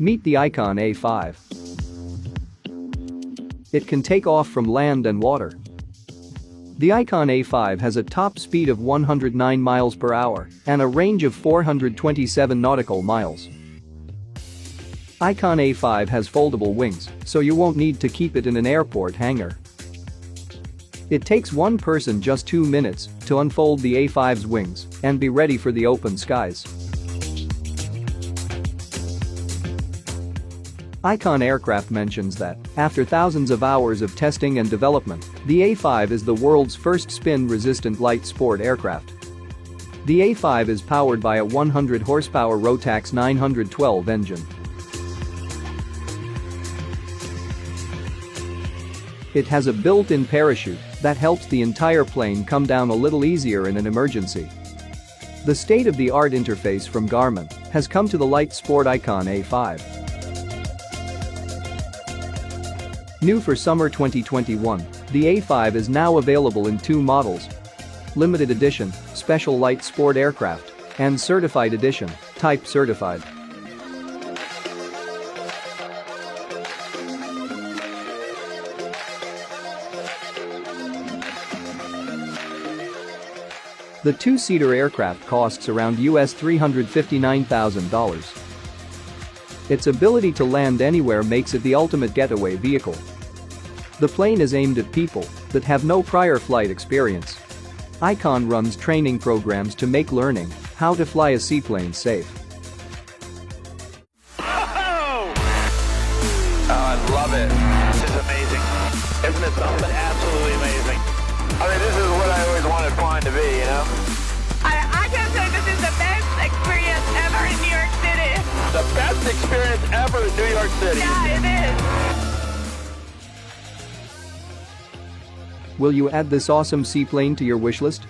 Meet the Icon A5. It can take off from land and water. The Icon A5 has a top speed of 109 miles per hour and a range of 427 nautical miles. Icon A5 has foldable wings, so you won't need to keep it in an airport hangar. It takes one person just 2 minutes to unfold the A5's wings and be ready for the open skies. Icon Aircraft mentions that, after thousands of hours of testing and development, the A5 is the world's first spin-resistant light sport aircraft. The A5 is powered by a 100-horsepower Rotax 912 engine. It has a built-in parachute that helps the entire plane come down a little easier in an emergency. The state-of-the-art interface from Garmin has come to the light sport Icon A5. New for summer 2021, the A5 is now available in 2 models: Limited Edition, Special Light Sport Aircraft, and Certified Edition, Type Certified. The 2-seater aircraft costs around US $359,000. Its ability to land anywhere makes it the ultimate getaway vehicle. The plane is aimed at people that have no prior flight experience. Icon runs training programs to make learning how to fly a seaplane safe. Oh, I love it. This is amazing. Isn't it something absolutely amazing? I mean, this is what I always wanted flying to be, you know? I can say this is the best experience ever in New York City. The best experience ever in New York City. Yeah, it is. Will you add this awesome seaplane to your wish list?